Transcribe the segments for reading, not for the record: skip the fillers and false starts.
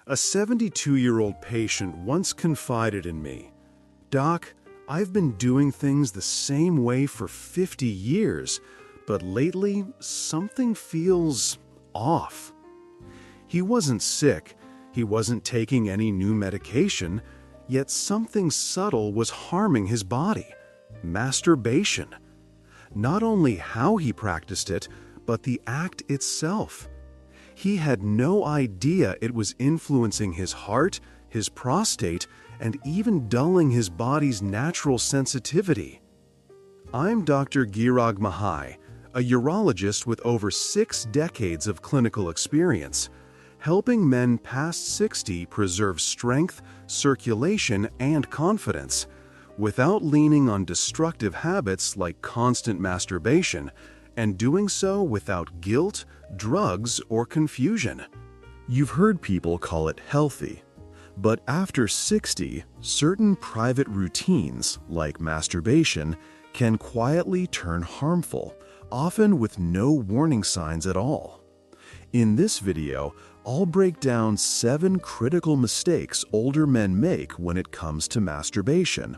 A 72-year-old patient once confided in me, "Doc, I've been doing things the same way for 50 years, but lately something feels off." He wasn't sick, he wasn't taking any new medication, yet something subtle was harming his body: masturbation. Not only how he practiced it, but the act itself. He had no idea it was influencing his heart, his prostate, and even dulling his body's natural sensitivity. I'm Dr. Girag Mihai, a urologist with over 6 decades of clinical experience, helping men past 60 preserve strength, circulation, and confidence, without leaning on destructive habits like constant masturbation, and doing so without guilt, drugs, or confusion. You've heard people call it healthy, but after 60, certain private routines, like masturbation, can quietly turn harmful, often with no warning signs at all. In this video, I'll break down 7 critical mistakes older men make when it comes to masturbation,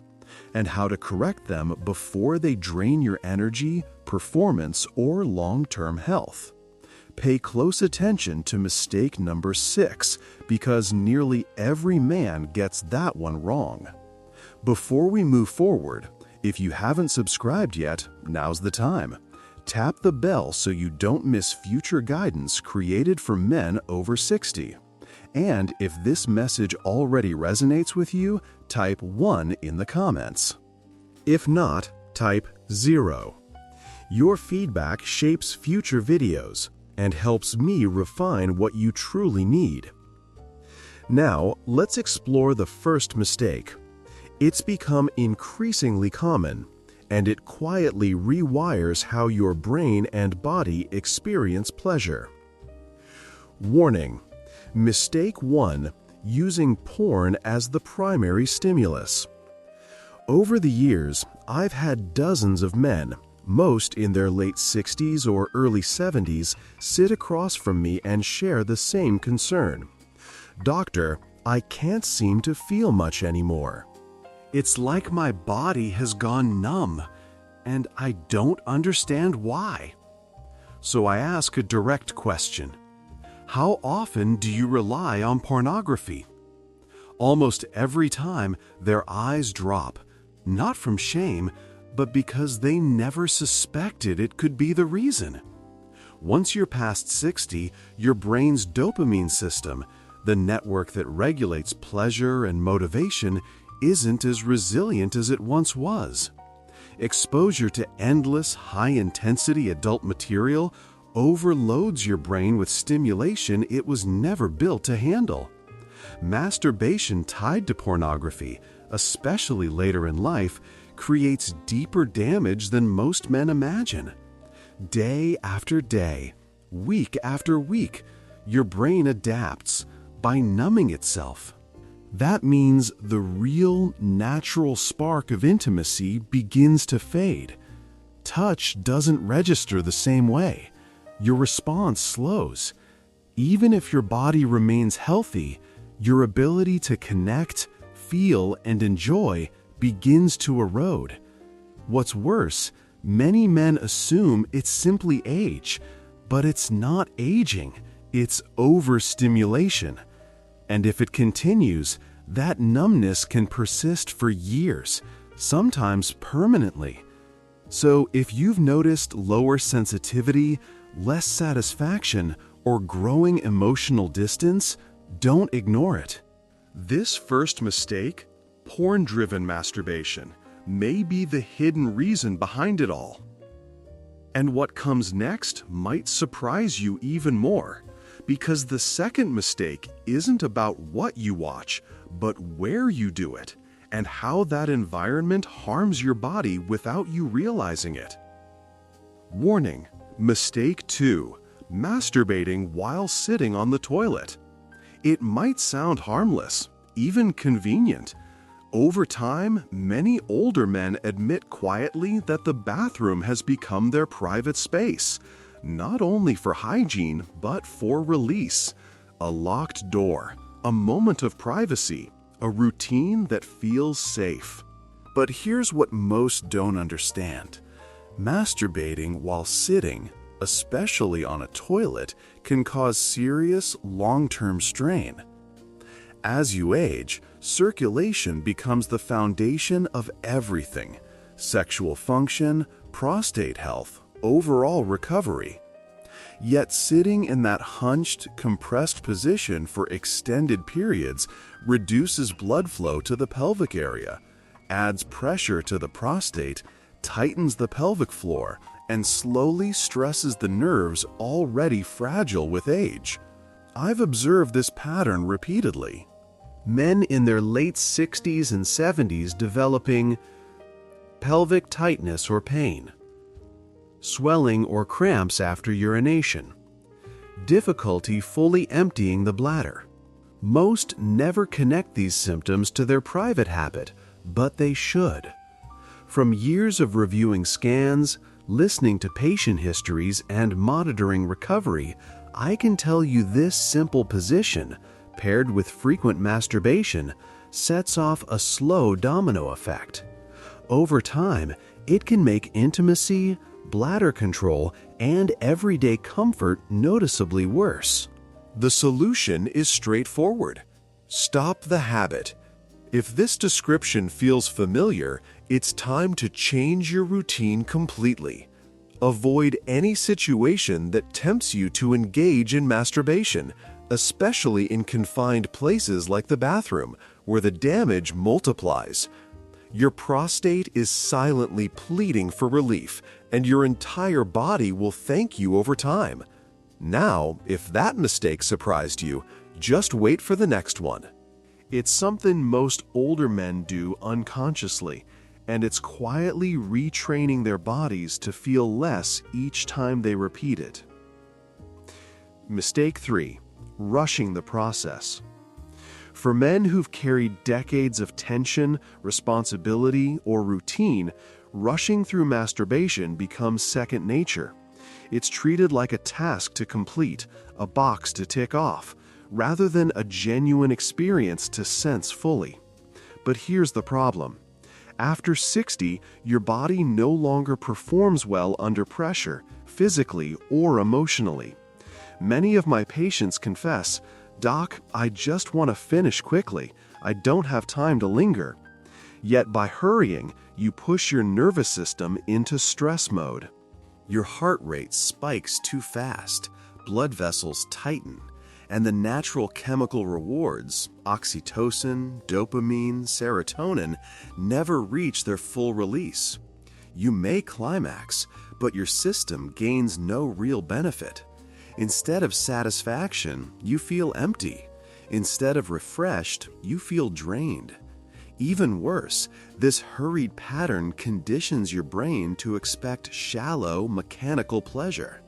and how to correct them before they drain your energy, performance, or long-term health. Pay close attention to mistake number 6, because nearly every man gets that one wrong. Before we move forward, if you haven't subscribed yet, now's the time. Tap the bell so you don't miss future guidance created for men over 60. And if this message already resonates with you, type 1 in the comments. If not, type 0. Your feedback shapes future videos and helps me refine what you truly need. Now, let's explore the first mistake. It's become increasingly common, and it quietly rewires how your brain and body experience pleasure. Warning: Mistake 1: using porn as the primary stimulus. Over the years, I've had dozens of men, most in their late 60s or early 70s, sit across from me and share the same concern. "Doctor, I can't seem to feel much anymore. It's like my body has gone numb, and I don't understand why." So I ask a direct question: how often do you rely on pornography? Almost every time, their eyes drop, not from shame, but because they never suspected it could be the reason. Once you're past 60, your brain's dopamine system, the network that regulates pleasure and motivation, isn't as resilient as it once was. Exposure to endless, high-intensity adult material overloads your brain with stimulation it was never built to handle. Masturbation tied to pornography, especially later in life, creates deeper damage than most men imagine. Day after day, week after week, your brain adapts by numbing itself. That means the real, natural spark of intimacy begins to fade. Touch doesn't register the same way. Your response slows. Even if your body remains healthy, your ability to connect, feel, and enjoy begins to erode. What's worse, many men assume it's simply age, but it's not aging, it's overstimulation. And if it continues, that numbness can persist for years, sometimes permanently. So if you've noticed lower sensitivity, less satisfaction, or growing emotional distance, don't ignore it. This first mistake, porn-driven masturbation, may be the hidden reason behind it all. And what comes next might surprise you even more, because the second mistake isn't about what you watch, but where you do it, and how that environment harms your body without you realizing it. Warning: Mistake 2: masturbating while sitting on the toilet. It might sound harmless, even convenient. Over time, many older men admit quietly that the bathroom has become their private space, not only for hygiene, but for release. A locked door, a moment of privacy, a routine that feels safe. But here's what most don't understand. Masturbating while sitting, especially on a toilet, can cause serious long-term strain. As you age, circulation becomes the foundation of everything: sexual function, prostate health, overall recovery. Yet sitting in that hunched, compressed position for extended periods reduces blood flow to the pelvic area, adds pressure to the prostate, tightens the pelvic floor, and slowly stresses the nerves already fragile with age. I've observed this pattern repeatedly. Men in their late 60s and 70s developing pelvic tightness or pain, swelling or cramps after urination, difficulty fully emptying the bladder. Most never connect these symptoms to their private habit, but they should. From years of reviewing scans, listening to patient histories, and monitoring recovery, I can tell you this simple position, paired with frequent masturbation, sets off a slow domino effect. Over time, it can make intimacy, bladder control, and everyday comfort noticeably worse. The solution is straightforward. Stop the habit. If this description feels familiar, it's time to change your routine completely. Avoid any situation that tempts you to engage in masturbation, especially in confined places like the bathroom, where the damage multiplies. Your prostate is silently pleading for relief, and your entire body will thank you over time. Now, if that mistake surprised you, just wait for the next one. It's something most older men do unconsciously, and it's quietly retraining their bodies to feel less each time they repeat it. Mistake 3. Rushing the process. For men who've carried decades of tension, responsibility, or routine, rushing through masturbation becomes second nature. It's treated like a task to complete, a box to tick off, rather than a genuine experience to sense fully. But here's the problem. After 60, your body no longer performs well under pressure, physically or emotionally. Many of my patients confess, "Doc, I just want to finish quickly. I don't have time to linger." Yet by hurrying, you push your nervous system into stress mode. Your heart rate spikes too fast, blood vessels tighten, and the natural chemical rewards, oxytocin, dopamine, serotonin, never reach their full release. You may climax, but your system gains no real benefit. Instead of satisfaction, you feel empty. Instead of refreshed, you feel drained. Even worse, this hurried pattern conditions your brain to expect shallow, mechanical pleasure.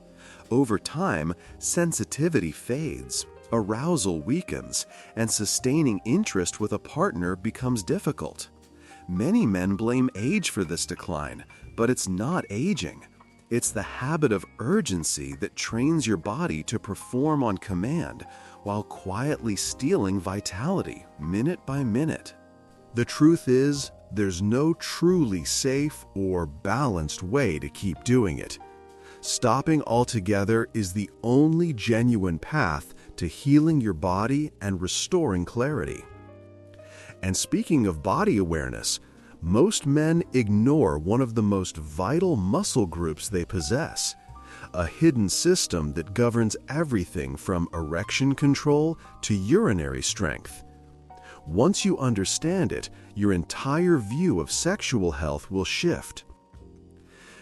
Over time, sensitivity fades, arousal weakens, and sustaining interest with a partner becomes difficult. Many men blame age for this decline, but it's not aging. It's the habit of urgency that trains your body to perform on command while quietly stealing vitality minute by minute. The truth is, there's no truly safe or balanced way to keep doing it. Stopping altogether is the only genuine path to healing your body and restoring clarity. And speaking of body awareness, most men ignore one of the most vital muscle groups they possess, a hidden system that governs everything from erection control to urinary strength. Once you understand it, your entire view of sexual health will shift.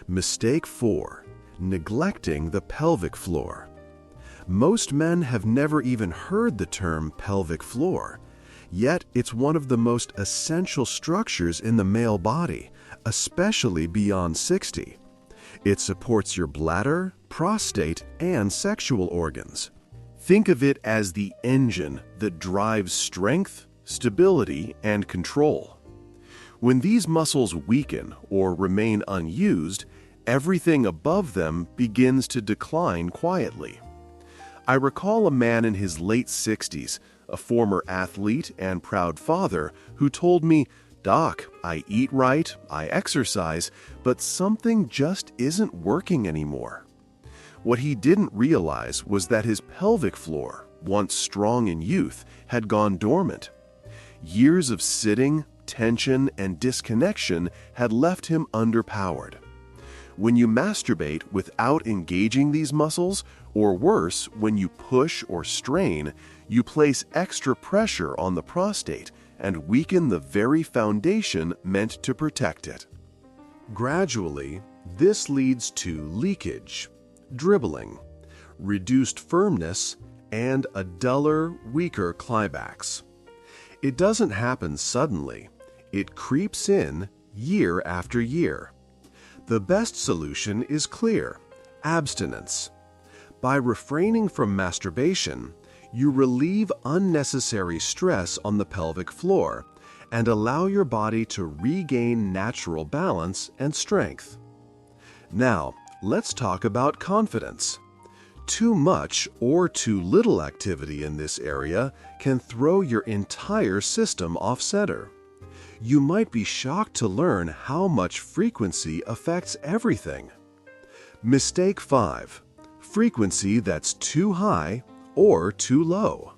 Mistake 4. Neglecting the pelvic floor. Most men have never even heard the term pelvic floor, yet it's one of the most essential structures in the male body, especially beyond 60. It supports your bladder, prostate, and sexual organs. Think of it as the engine that drives strength, stability, and control. When these muscles weaken or remain unused, everything above them begins to decline quietly. I recall a man in his late 60s, a former athlete and proud father, who told me, "Doc, I eat right, I exercise, but something just isn't working anymore." What he didn't realize was that his pelvic floor, once strong in youth, had gone dormant. Years of sitting, tension, and disconnection had left him underpowered. When you masturbate without engaging these muscles, or worse, when you push or strain, you place extra pressure on the prostate and weaken the very foundation meant to protect it. Gradually, this leads to leakage, dribbling, reduced firmness, and a duller, weaker climax. It doesn't happen suddenly. It creeps in year after year. The best solution is clear: abstinence. By refraining from masturbation, you relieve unnecessary stress on the pelvic floor and allow your body to regain natural balance and strength. Now, let's talk about confidence. Too much or too little activity in this area can throw your entire system off center. You might be shocked to learn how much frequency affects everything. Mistake 5. Frequency that's too high or too low.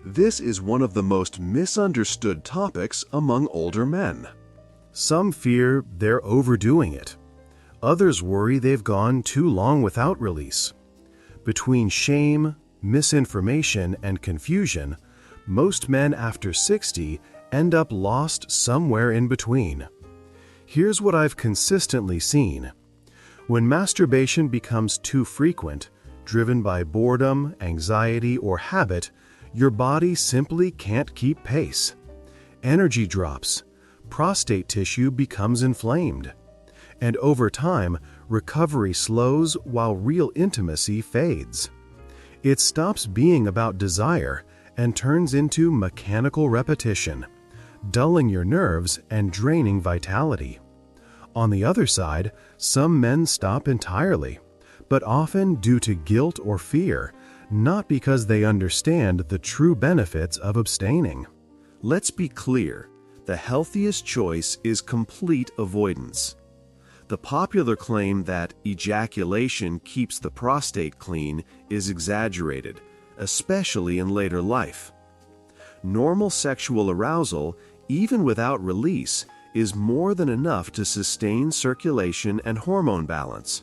This is one of the most misunderstood topics among older men. Some fear they're overdoing it. Others worry they've gone too long without release. Between shame, misinformation, and confusion, most men after 60 end up lost somewhere in between. Here's what I've consistently seen. When masturbation becomes too frequent, driven by boredom, anxiety, or habit, your body simply can't keep pace. Energy drops, prostate tissue becomes inflamed, and over time, recovery slows while real intimacy fades. It stops being about desire and turns into mechanical repetition, dulling your nerves and draining vitality. On the other side, some men stop entirely, but often due to guilt or fear, not because they understand the true benefits of abstaining. Let's be clear, the healthiest choice is complete avoidance. The popular claim that ejaculation keeps the prostate clean is exaggerated, especially in later life. Normal sexual arousal, even without release, is more than enough to sustain circulation and hormone balance.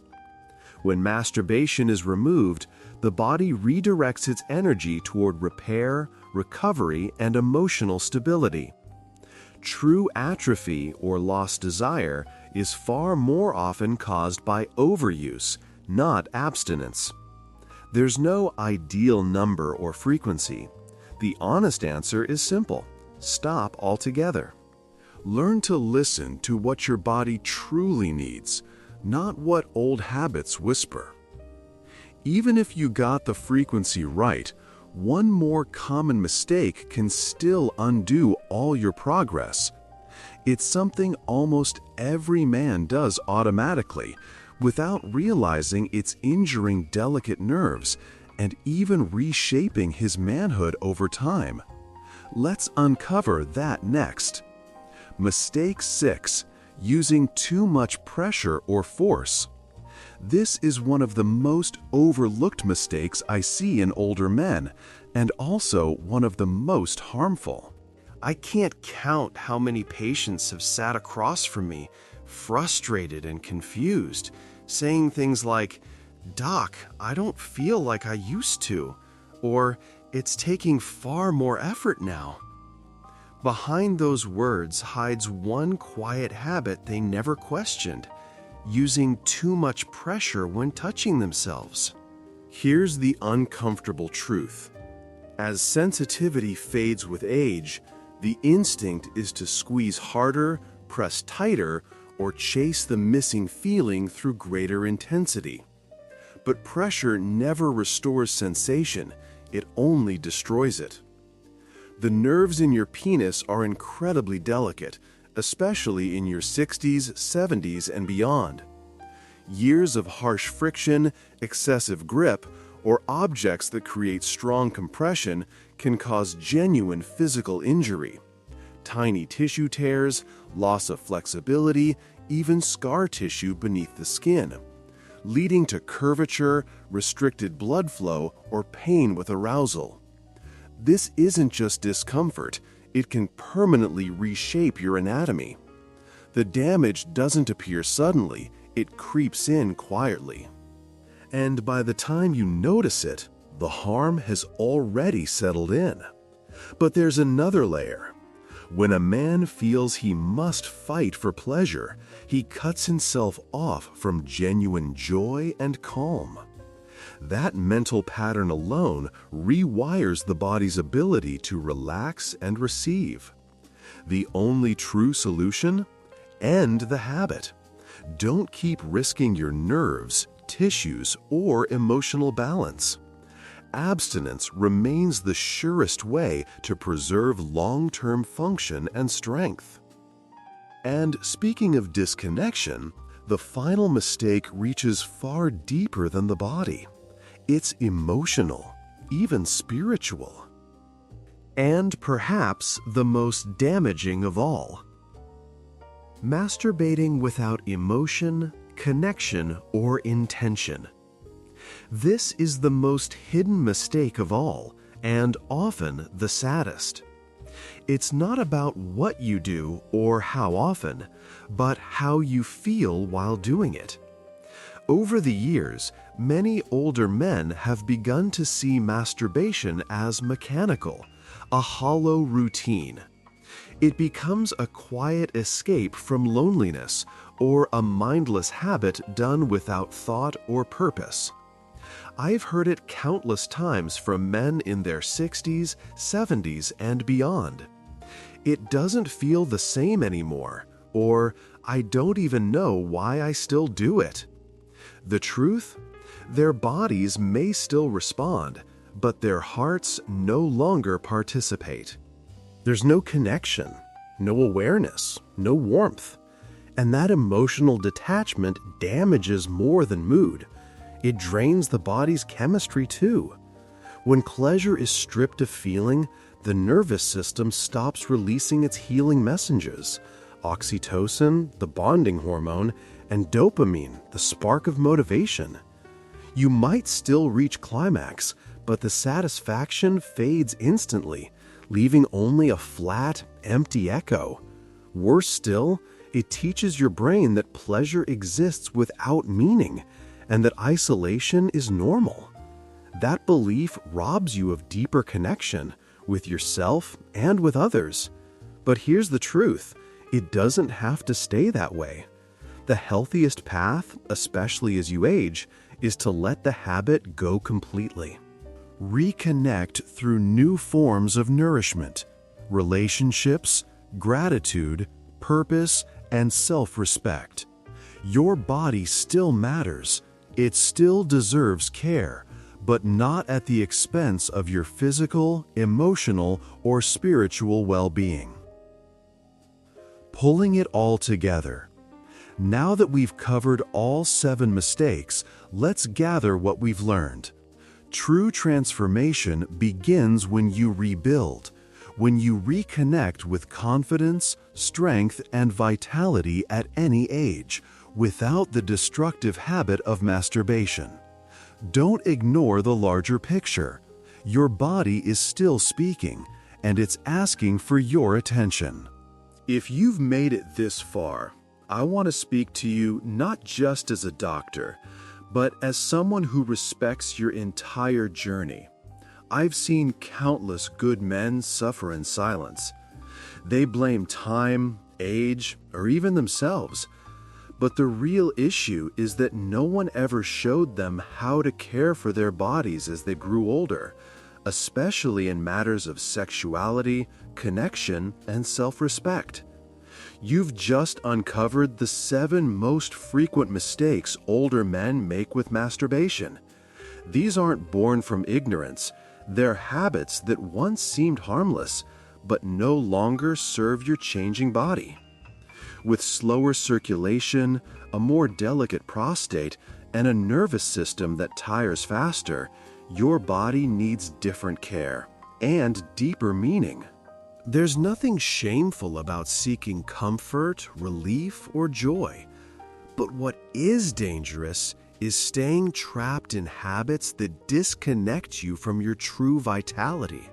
When masturbation is removed, the body redirects its energy toward repair, recovery, and emotional stability. True atrophy or lost desire is far more often caused by overuse, not abstinence. There's no ideal number or frequency. The honest answer is simple: stop altogether. Learn to listen to what your body truly needs, not what old habits whisper. Even if you got the frequency right, one more common mistake can still undo all your progress. It's something almost every man does automatically, without realizing it's injuring delicate nerves and even reshaping his manhood over time. Let's uncover that next. Mistake 6. Using too much pressure or force. This is one of the most overlooked mistakes I see in older men, and also one of the most harmful. I can't count how many patients have sat across from me, frustrated and confused, saying things like, "Doc, I don't feel like I used to," or "It's taking far more effort now." Behind those words hides one quiet habit they never questioned: using too much pressure when touching themselves. Here's the uncomfortable truth. As sensitivity fades with age, the instinct is to squeeze harder, press tighter, or chase the missing feeling through greater intensity. But pressure never restores sensation, it only destroys it. The nerves in your penis are incredibly delicate, especially in your 60s, 70s, and beyond. Years of harsh friction, excessive grip, or objects that create strong compression can cause genuine physical injury. Tiny tissue tears, loss of flexibility, even scar tissue beneath the skin, leading to curvature, restricted blood flow, or pain with arousal. This isn't just discomfort, it can permanently reshape your anatomy. The damage doesn't appear suddenly, it creeps in quietly. And by the time you notice it, the harm has already settled in. But there's another layer. When a man feels he must fight for pleasure, he cuts himself off from genuine joy and calm. That mental pattern alone rewires the body's ability to relax and receive. The only true solution? End the habit. Don't keep risking your nerves, tissues, or emotional balance. Abstinence remains the surest way to preserve long-term function and strength. And speaking of disconnection, the final mistake reaches far deeper than the body. It's emotional, even spiritual. And perhaps the most damaging of all. Masturbating without emotion, connection, or intention. This is the most hidden mistake of all, and often the saddest. It's not about what you do or how often, but how you feel while doing it. Over the years, many older men have begun to see masturbation as mechanical, a hollow routine. It becomes a quiet escape from loneliness or a mindless habit done without thought or purpose. I've heard it countless times from men in their 60s, 70s, and beyond. It doesn't feel the same anymore, or I don't even know why I still do it. The truth? Their bodies may still respond, but their hearts no longer participate. There's no connection, no awareness, no warmth. And that emotional detachment damages more than mood. It drains the body's chemistry too. When pleasure is stripped of feeling, the nervous system stops releasing its healing messengers. Oxytocin, the bonding hormone, and dopamine, the spark of motivation. You might still reach climax, but the satisfaction fades instantly, leaving only a flat, empty echo. Worse still, it teaches your brain that pleasure exists without meaning, and that isolation is normal. That belief robs you of deeper connection with yourself and with others. But here's the truth, it doesn't have to stay that way. The healthiest path, especially as you age, is to let the habit go completely. Reconnect through new forms of nourishment, relationships, gratitude, purpose, and self-respect. Your body still matters. It still deserves care, but not at the expense of your physical, emotional, or spiritual well-being. Pulling it all together. Now that we've covered all 7 mistakes, let's gather what we've learned. True transformation begins when you rebuild, when you reconnect with confidence, strength, and vitality at any age, without the destructive habit of masturbation. Don't ignore the larger picture. Your body is still speaking, and it's asking for your attention. If you've made it this far, I want to speak to you not just as a doctor, but as someone who respects your entire journey. I've seen countless good men suffer in silence. They blame time, age, or even themselves. But the real issue is that no one ever showed them how to care for their bodies as they grew older, especially in matters of sexuality, connection, and self-respect. You've just uncovered the 7 most frequent mistakes older men make with masturbation. These aren't born from ignorance. They're habits that once seemed harmless, but no longer serve your changing body. With slower circulation, a more delicate prostate, and a nervous system that tires faster, Your body needs different care and deeper meaning. There's nothing shameful about seeking comfort, relief, or joy. But what is dangerous is staying trapped in habits that disconnect you from your true vitality.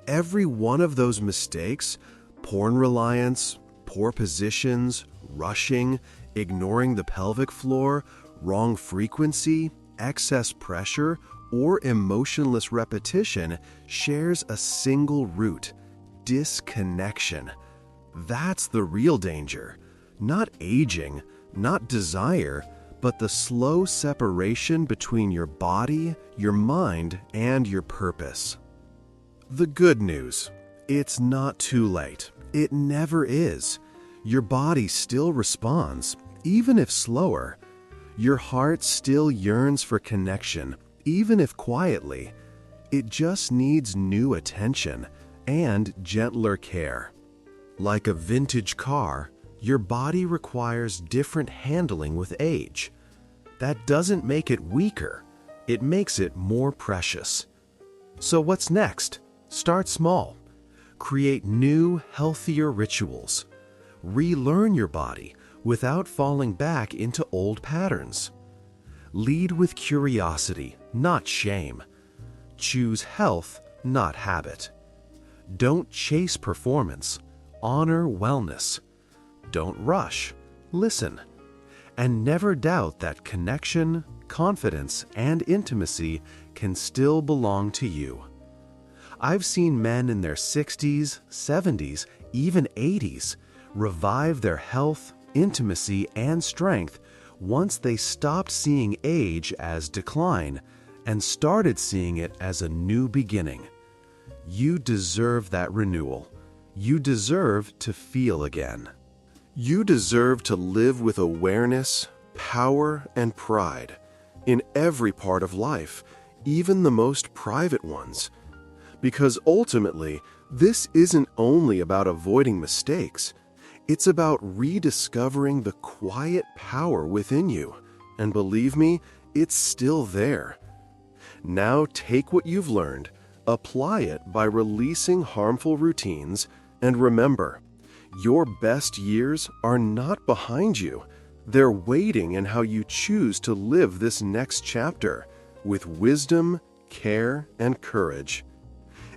Every one of those mistakes, porn reliance, poor positions, rushing, ignoring the pelvic floor, wrong frequency, excess pressure, or emotionless repetition, shares a single root: disconnection. That's the real danger. Not aging, not desire, but the slow separation between your body, your mind, and your purpose. The good news: it's not too late. It never is. Your body still responds, even if slower. Your heart still yearns for connection, even if quietly. It just needs new attention and gentler care. Like a vintage car, your body requires different handling with age. That doesn't make it weaker, it makes it more precious. So what's next? Start small. Create new, healthier rituals. Relearn your body without falling back into old patterns. Lead with curiosity, not shame. Choose health, not habit. Don't chase performance. Honor wellness. Don't rush. Listen. And never doubt that connection, confidence, and intimacy can still belong to you. I've seen men in their 60s, 70s, even 80s revive their health, intimacy, and strength once they stopped seeing age as decline and started seeing it as a new beginning. You deserve that renewal. You deserve to feel again. You deserve to live with awareness, power, and pride in every part of life, even the most private ones. Because ultimately, this isn't only about avoiding mistakes. It's about rediscovering the quiet power within you. And believe me, it's still there. Now take what you've learned, apply it by releasing harmful routines, and remember, your best years are not behind you. They're waiting in how you choose to live this next chapter with wisdom, care, and courage.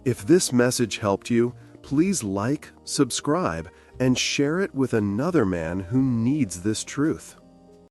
If this message helped you, please like, subscribe, and share it with another man who needs this truth.